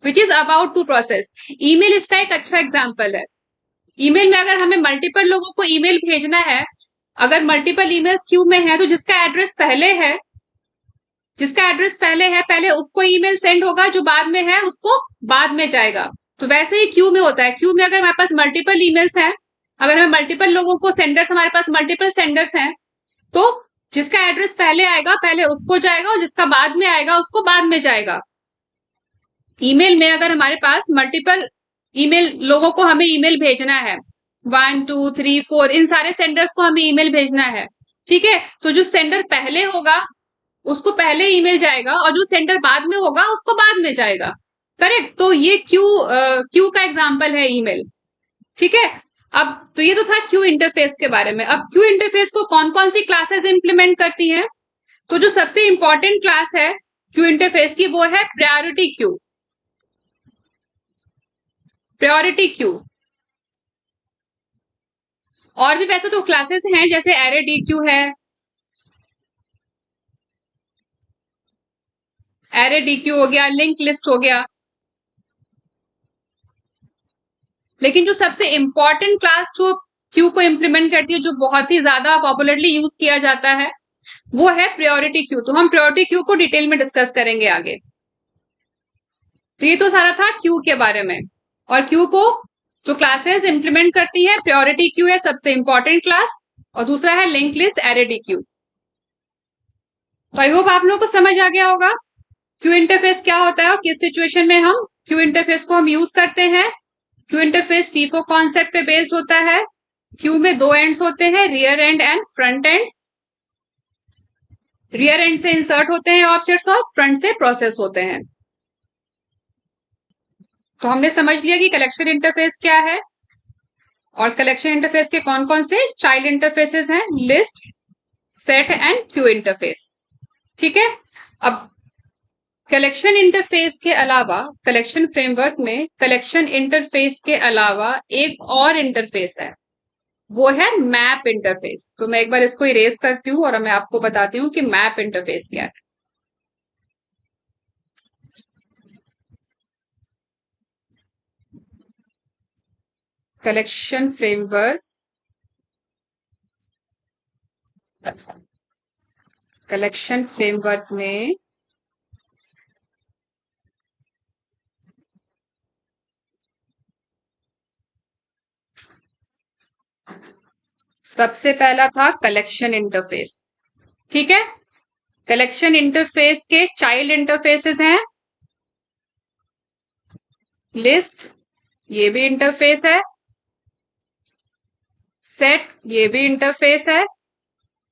Speaker 1: Which is about to process. Email इसका एक अच्छा एग्जाम्पल है। ईमेल में अगर हमें मल्टीपल लोगों को ईमेल भेजना है, अगर मल्टीपल ईमेल्स क्यू में है तो जिसका एड्रेस पहले है, पहले उसको ईमेल सेंड होगा, जो बाद में है उसको बाद में जाएगा। तो वैसे ही क्यू में होता है। क्यू में अगर हमारे पास मल्टीपल ईमेल्स हैं, अगर हमें मल्टीपल लोगों को सेंडर्स, हमारे पास मल्टीपल सेंडर्स हैं, तो जिसका एड्रेस पहले आएगा पहले उसको जाएगा और जिसका बाद में आएगा उसको बाद में जाएगा। ईमेल में अगर हमारे पास मल्टीपल ईमेल लोगों को हमें ईमेल भेजना है, 1 2 3 4, इन सारे सेंडर्स को हमें ईमेल भेजना है। ठीक है, तो जो सेंडर पहले होगा उसको पहले ईमेल जाएगा और जो सेंडर बाद में होगा उसको बाद में जाएगा। करेक्ट। तो ये क्यू का एग्जांपल है ईमेल। ठीक है, अब तो ये तो था क्यू इंटरफेस के बारे में। अब क्यू इंटरफेस को कौन कौन सी क्लासेस इंप्लीमेंट करती हैं? तो जो सबसे इंपॉर्टेंट क्लास है क्यू इंटरफेस की वो है प्रायोरिटी क्यू। Priority queue. और भी वैसे तो क्लासेस हैं, जैसे एरे डी क्यू है, एरे डी क्यू हो गया, लिंक लिस्ट हो गया। लेकिन जो सबसे इंपॉर्टेंट क्लास जो क्यू को इंप्लीमेंट करती है, जो बहुत ही ज्यादा पॉपुलरली यूज किया जाता है, वो है प्रायोरिटी क्यू। तो हम प्रायोरिटी क्यू को डिटेल में डिस्कस करेंगे आगे। तो ये तो सारा था क्यू के बारे में। और क्यू को जो क्लासेस इंप्लीमेंट करती है, प्रायोरिटी क्यू है सबसे इंपॉर्टेंट क्लास, और दूसरा है link list, array D Q. तो आई होप आप लोगों को समझ आ गया होगा क्यू इंटरफेस क्या होता है और किस सिचुएशन में हम क्यू इंटरफेस को हम यूज करते हैं। क्यू इंटरफेस फीफो कॉन्सेप्ट पे बेस्ड होता है। क्यू में दो एंड्स होते हैं, rear and and front end. Rear end से इंसर्ट होते हैं ऑब्जेक्ट्स और फ्रंट से प्रोसेस होते हैं। तो हमने समझ लिया कि कलेक्शन इंटरफेस क्या है और कलेक्शन इंटरफेस के कौन कौन से चाइल्ड इंटरफेसेस हैं? List, set and Q interface. ठीक है। अब कलेक्शन इंटरफेस के अलावा कलेक्शन फ्रेमवर्क में कलेक्शन इंटरफेस के अलावा एक और इंटरफेस है, वो है मैप इंटरफेस। तो मैं एक बार इसको इरेज करती हूँ और मैं आपको बताती हूँ कि मैप इंटरफेस क्या है। कलेक्शन फ्रेमवर्क, कलेक्शन फ्रेमवर्क में सबसे पहला था कलेक्शन इंटरफेस। ठीक है। कलेक्शन इंटरफेस के चाइल्ड इंटरफेसेस हैं लिस्ट, ये भी इंटरफेस है, सेट, ये भी इंटरफेस है,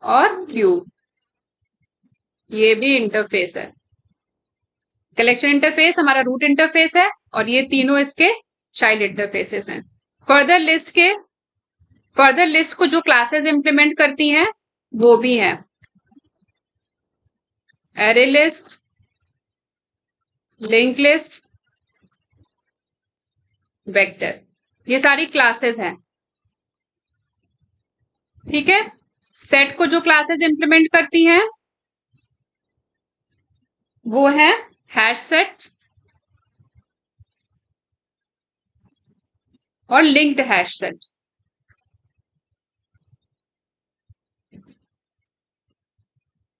Speaker 1: और क्यू, ये भी इंटरफेस है। कलेक्शन इंटरफेस हमारा रूट इंटरफेस है और ये तीनों इसके चाइल्ड इंटरफेसेस हैं। फर्दर लिस्ट के, फर्दर लिस्ट को जो क्लासेस इंप्लीमेंट करती हैं वो भी हैं array list, link list, vector, ये सारी क्लासेस हैं। ठीक है। सेट को जो क्लासेस इंप्लीमेंट करती हैं वो है हैश सेट और लिंक्ड हैश सेट।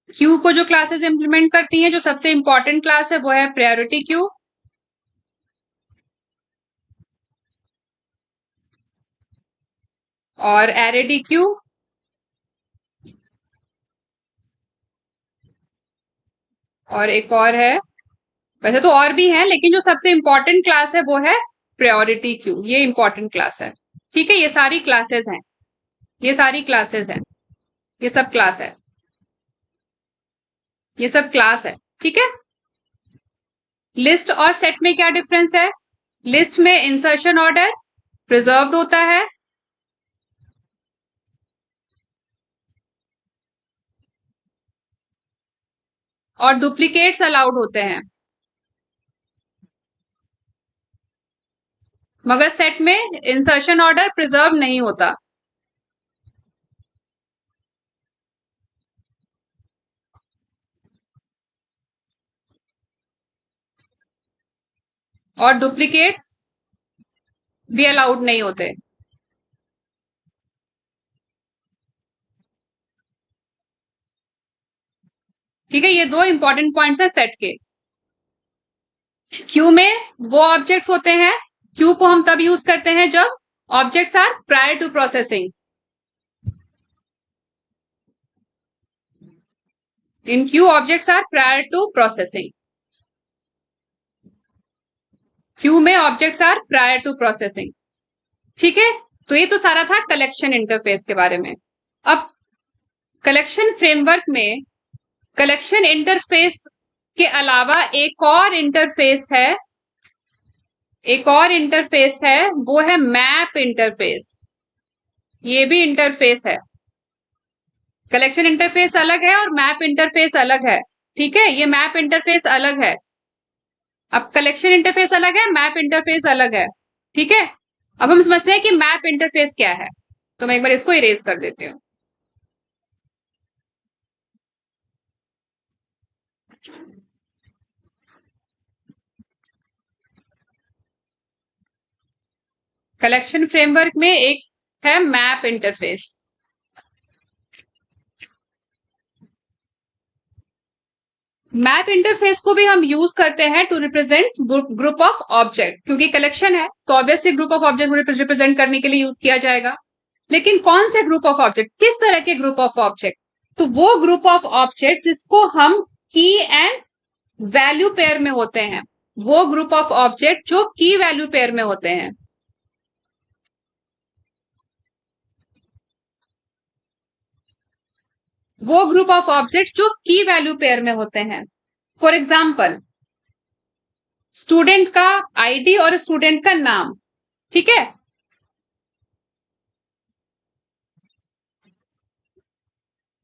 Speaker 1: क्यू को जो क्लासेस इंप्लीमेंट करती हैं, जो सबसे इंपॉर्टेंट क्लास है वो है प्रायोरिटी क्यू, और एरेडी क्यू, और एक और है, वैसे तो और भी है लेकिन जो सबसे इंपॉर्टेंट क्लास है वो है प्रायोरिटी क्यू, ये इंपॉर्टेंट क्लास है। ठीक है। ये सारी क्लासेस हैं, ये सारी क्लासेस हैं, ये सब क्लास है, ये सब क्लास है। ठीक है। लिस्ट और सेट में क्या डिफरेंस है? लिस्ट में इंसर्शन ऑर्डर प्रिजर्व्ड होता है, और डुप्लीकेट्स अलाउड होते हैं, मगर सेट में इंसर्शन ऑर्डर प्रिजर्व नहीं होता। और डुप्लीकेट्स भी अलाउड नहीं होते। ठीक है। ये दो इंपॉर्टेंट पॉइंट्स है सेट के। क्यू में वो ऑब्जेक्ट्स होते हैं, क्यू को हम तब यूज करते हैं जब objects are prior to processing. In queue objects are prior to processing. Queue में objects are prior to processing. ठीक है। तो ये तो सारा था कलेक्शन इंटरफेस के बारे में। अब कलेक्शन फ्रेमवर्क में कलेक्शन इंटरफेस के अलावा एक और इंटरफेस है, एक और इंटरफेस है, वो है मैप इंटरफेस। ये भी इंटरफेस है। कलेक्शन इंटरफेस अलग है और मैप इंटरफेस अलग है। ठीक है। ये मैप इंटरफेस अलग है। अब कलेक्शन इंटरफेस अलग है, मैप इंटरफेस अलग है। ठीक है। अब हम समझते हैं कि मैप इंटरफेस क्या है। तो मैं एक बार इसको इरेज कर देती हूँ। कलेक्शन फ्रेमवर्क में एक है मैप इंटरफेस। मैप इंटरफेस को भी हम यूज करते हैं to represent group of object, क्योंकि कलेक्शन है तो obviously group of object represent करने के लिए यूज किया जाएगा। लेकिन कौन से ग्रुप ऑफ ऑब्जेक्ट, किस तरह के ग्रुप ऑफ ऑब्जेक्ट? तो वो ग्रुप ऑफ ऑब्जेक्ट जिसको हम की एंड वैल्यू पेयर में होते हैं, वो ग्रुप ऑफ ऑब्जेक्ट जो की वैल्यू पेयर में होते हैं। वो ग्रुप ऑफ ऑब्जेक्ट्स जो की वैल्यू पेयर में होते हैं। फॉर एग्जाम्पल, स्टूडेंट का आईडी और स्टूडेंट का नाम। ठीक है।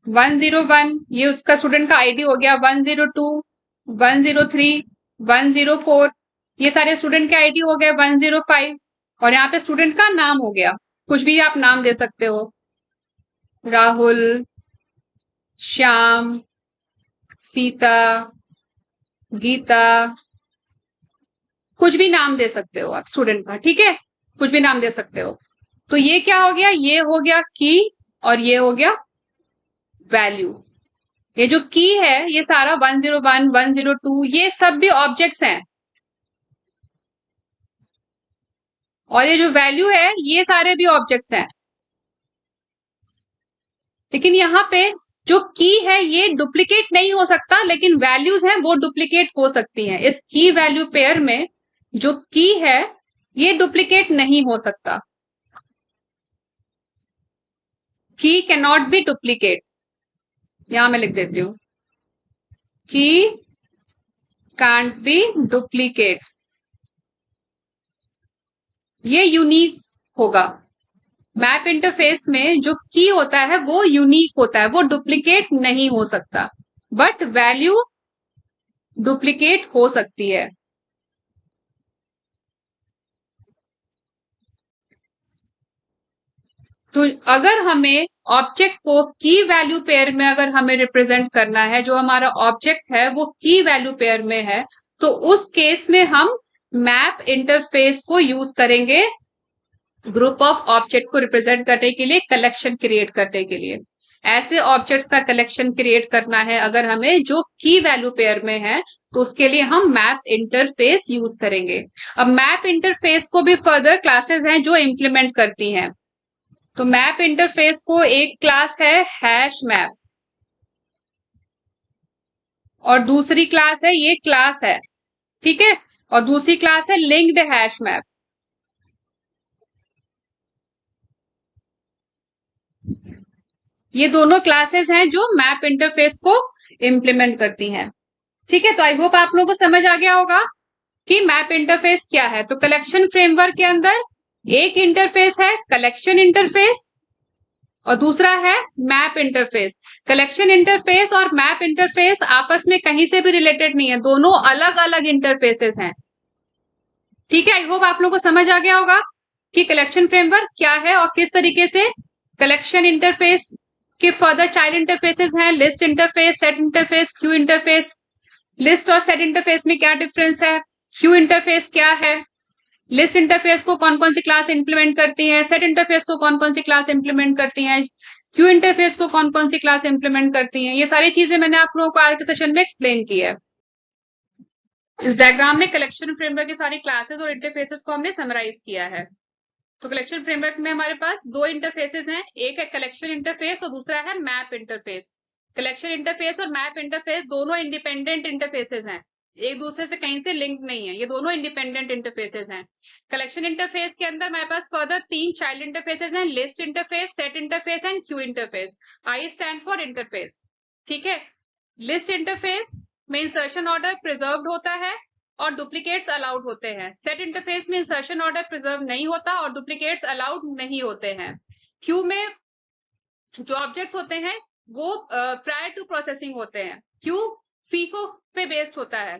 Speaker 1: 101 ये उसका स्टूडेंट का आईडी हो गया, 102, 103, 104 ये सारे स्टूडेंट के आईडी हो गए, 105 और यहाँ पे स्टूडेंट का नाम हो गया। कुछ भी आप नाम दे सकते हो, राहुल, श्याम, सीता, गीता, कुछ भी नाम दे सकते हो आप स्टूडेंट का, ठीक है, कुछ भी नाम दे सकते हो। तो ये क्या हो गया, ये हो गया की और ये हो गया वैल्यू। ये जो की है ये सारा 101, 102 ये सब भी ऑब्जेक्ट्स हैं और ये जो वैल्यू है ये सारे भी ऑब्जेक्ट्स हैं। लेकिन यहाँ पे जो की है ये डुप्लीकेट नहीं हो सकता, लेकिन वैल्यूज हैं वो डुप्लीकेट हो सकती हैं। इस की वैल्यू पेयर में जो की है ये डुप्लीकेट नहीं हो सकता। की कैन नॉट बी डुप्लीकेट, यहां मैं लिख देती हूं, की कांट बी डुप्लीकेट, ये यूनिक होगा। मैप इंटरफेस में जो की होता है वो यूनिक होता है, वो डुप्लीकेट नहीं हो सकता, बट वैल्यू डुप्लीकेट हो सकती है। तो अगर हमें ऑब्जेक्ट को की वैल्यू पेयर में अगर हमें रिप्रेजेंट करना है, जो हमारा ऑब्जेक्ट है वो की वैल्यू पेयर में है, तो उस केस में हम मैप इंटरफेस को यूज करेंगे ग्रुप ऑफ ऑब्जेक्ट को रिप्रेजेंट करने के लिए, कलेक्शन क्रिएट करने के लिए। ऐसे ऑब्जेक्ट्स का कलेक्शन क्रिएट करना है अगर हमें जो की वैल्यू पेयर में है, तो उसके लिए हम मैप इंटरफेस यूज करेंगे। अब मैप इंटरफेस को भी फर्दर क्लासेस हैं जो इंप्लीमेंट करती हैं। तो मैप इंटरफेस को एक क्लास है हैश मैप और दूसरी क्लास है, ये क्लास है, ठीक है, और दूसरी क्लास है लिंक्ड हैश मैप। ये दोनों क्लासेस हैं जो मैप इंटरफेस को इंप्लीमेंट करती हैं। ठीक है, तो आई होप आप लोगों को समझ आ गया होगा कि मैप इंटरफेस क्या है। तो कलेक्शन फ्रेमवर्क के अंदर एक इंटरफेस है कलेक्शन इंटरफेस और दूसरा है मैप इंटरफेस। कलेक्शन इंटरफेस और मैप इंटरफेस आपस में कहीं से भी रिलेटेड नहीं है, दोनों अलग अलग इंटरफेसेस हैं। ठीक है, आई होप आप लोगों को समझ आ गया होगा कि कलेक्शन फ्रेमवर्क क्या है और किस तरीके से कलेक्शन इंटरफेस के फर्दर चाइल्ड इंटरफेसेस हैं, list interface, set interface, Q interface. List और सेट इंटरफेस में क्या डिफरेंस है, क्यू इंटरफेस क्या है, लिस्ट इंटरफेस को कौन कौन सी क्लास इंप्लीमेंट करती है, सेट इंटरफेस को कौन कौन सी क्लास इंप्लीमेंट करती है, क्यू इंटरफेस को कौन कौन सी क्लास इंप्लीमेंट करती है, ये सारी चीजें मैंने आप लोगों को आज के सेशन में एक्सप्लेन की है। इस डायग्राम में कलेक्शन फ्रेमवर्क की सारी क्लासेस और इंटरफेसेस को हमने समराइज किया है। तो कलेक्शन फ्रेमवर्क में हमारे पास दो इंटरफेसेस हैं, एक है कलेक्शन इंटरफेस और दूसरा है मैप इंटरफेस। कलेक्शन इंटरफेस और मैप इंटरफेस दोनों इंडिपेंडेंट इंटरफेसेस हैं, एक दूसरे से कहीं से लिंक नहीं है, ये दोनों इंडिपेंडेंट इंटरफेसेस हैं। कलेक्शन इंटरफेस के अंदर हमारे पास फर्दर तीन चाइल्ड इंटरफेसेस हैं, list interface, set interface and Q interface. I stand for interface. ठीक है, लिस्ट इंटरफेस में इंसर्शन ऑर्डर प्रिजर्व्ड होता है और डुप्लीकेट्स अलाउड होते हैं। सेट इंटरफेस में इंसर्शन ऑर्डर प्रिजर्व नहीं होता और डुप्लीकेट्स अलाउड नहीं होते हैं। क्यू में जो ऑब्जेक्ट्स होते हैं वो प्रायर टू प्रोसेसिंग होते हैं। क्यू फीफो पे बेस्ड होता है,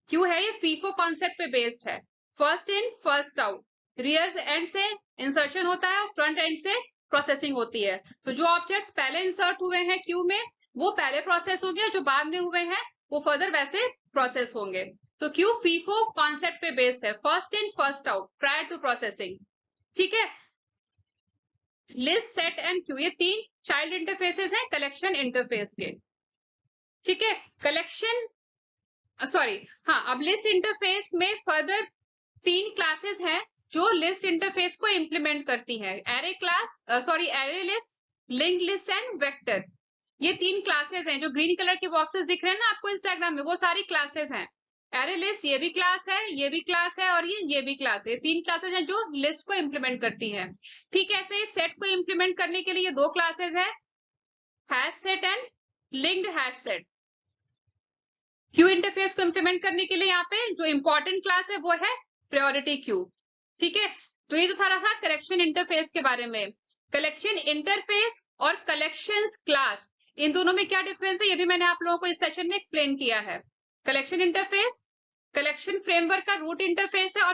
Speaker 1: क्यू है ये फीफो कॉन्सेप्ट पे बेस्ड है, first in first out, rear end से इंसर्शन होता है और फ्रंट एंड से प्रोसेसिंग होती है। तो जो ऑब्जेक्ट्स पहले इंसर्ट हुए हैं क्यू में वो पहले प्रोसेस होंगे, जो बाद में हुए हैं वो फर्दर वैसे प्रोसेस होंगे। तो क्यू फीफो कॉन्सेप्ट पे बेस्ड है, first in first out, prior to processing. ठीक है, लिस्ट, सेट एंड क्यू ये तीन चाइल्ड इंटरफेसेस हैं कलेक्शन इंटरफेस के। ठीक है, कलेक्शन सॉरी हाँ, अब लिस्ट इंटरफेस में फर्दर तीन क्लासेस हैं जो लिस्ट इंटरफेस को इंप्लीमेंट करती हैं, array class sorry array list, link list and vector. ये तीन क्लासेस हैं, जो ग्रीन कलर के बॉक्सेस दिख रहे हैं ना आपको इस डायग्राम में, वो सारी क्लासेस हैं। एरे लिस्ट ये भी क्लास है, ये भी क्लास है और ये भी क्लास है। तीन क्लासेस हैं जो लिस्ट को इंप्लीमेंट करती है। ठीक है, ऐसे ही सेट को इंप्लीमेंट करने के लिए दो क्लासेस है, hash set and linked hash set. Q interface को इंप्लीमेंट करने के लिए यहाँ पे जो इंपॉर्टेंट क्लास है वो है प्रायोरिटी क्यू। ठीक है, तो ये जो सारा था कलेक्शन इंटरफेस के बारे में। कलेक्शन इंटरफेस और कलेक्शंस क्लास इन दोनों में क्या डिफरेंस है, ये भी मैंने आप लोगों को इस सेशन में एक्सप्लेन किया है। कलेक्शन इंटरफेस कलेक्शन फ्रेमवर्क का रूट इंटरफेस है, और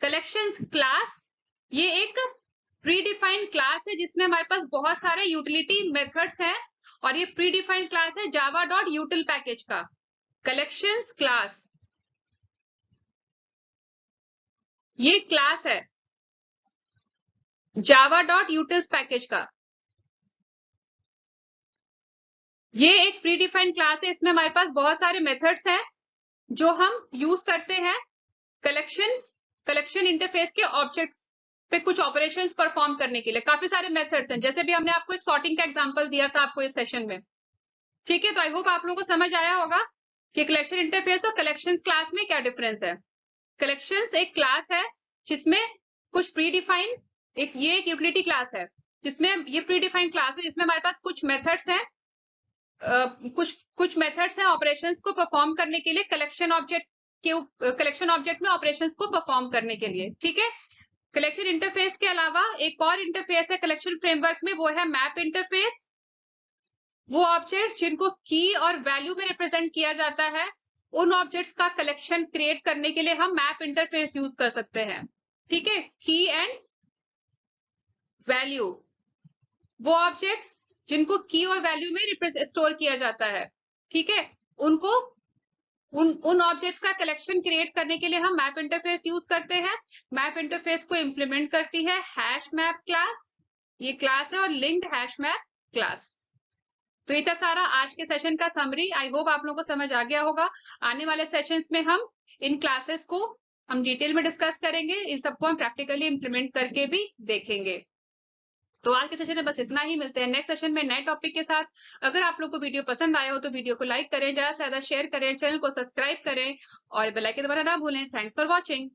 Speaker 1: कलेक्शंस क्लास ये एक प्री डिफाइंड क्लास है जिसमें हमारे पास बहुत सारे यूटिलिटी मेथड्स हैं, और ये प्री डिफाइंड क्लास है java.util पैकेज का। कलेक्शंस क्लास ये क्लास है java.utils पैकेज का। ये एक प्री डिफाइंड क्लास है, इसमें हमारे पास बहुत सारे मेथड्स हैं जो हम यूज करते हैं कलेक्शन इंटरफेस के ऑब्जेक्ट्स पे कुछ ऑपरेशंस परफॉर्म करने के लिए। काफी सारे मेथड्स हैं, जैसे भी हमने आपको एक सॉर्टिंग का एग्जांपल दिया था आपको इस सेशन में। ठीक है, तो आई होप आप लोगों को समझ आया होगा कि कलेक्शन इंटरफेस और कलेक्शंस क्लास में क्या डिफरेंस है। कलेक्शंस एक क्लास है जिसमें कुछ प्री डिफाइंड ये एक यूटिलिटी क्लास है जिसमें ये प्री डिफाइंड क्लास है जिसमें हमारे पास कुछ मेथड्स हैं कुछ मेथड्स हैं ऑपरेशंस को परफॉर्म करने के लिए कलेक्शन ऑब्जेक्ट में ऑपरेशंस को परफॉर्म करने के लिए। ठीक है, कलेक्शन इंटरफेस के अलावा एक और इंटरफेस है कलेक्शन फ्रेमवर्क में, वो है मैप इंटरफेस। वो ऑब्जेक्ट्स जिनको की और वैल्यू में रिप्रेजेंट किया जाता है, उन ऑब्जेक्ट्स का कलेक्शन क्रिएट करने के लिए हम मैप इंटरफेस यूज कर सकते हैं। ठीक है, की एंड वैल्यू, वो ऑब्जेक्ट्स जिनको की और वैल्यू में स्टोर किया जाता है, ठीक है, उनको उन ऑब्जेक्ट्स का कलेक्शन क्रिएट करने के लिए हम मैप इंटरफेस यूज करते हैं। मैप इंटरफेस को इंप्लीमेंट करती है हैश मैप क्लास, ये क्लास है, और लिंक्ड हैश मैप क्लास। तो ये था सारा आज के सेशन का समरी। आई होप आप लोगों को समझ आ गया होगा। आने वाले सेशंस में हम इन क्लासेस को हम डिटेल में डिस्कस करेंगे, इन सबको हम प्रैक्टिकली इंप्लीमेंट करके भी देखेंगे। तो आज के सेशन में बस इतना ही, मिलते हैं नेक्स्ट सेशन में नए टॉपिक के साथ। अगर आप लोग को वीडियो पसंद आया हो तो वीडियो को लाइक करें, ज्यादा से ज्यादा शेयर करें, चैनल को सब्सक्राइब करें और बेल आइकन दबाना ना भूलें। Thanks for watching.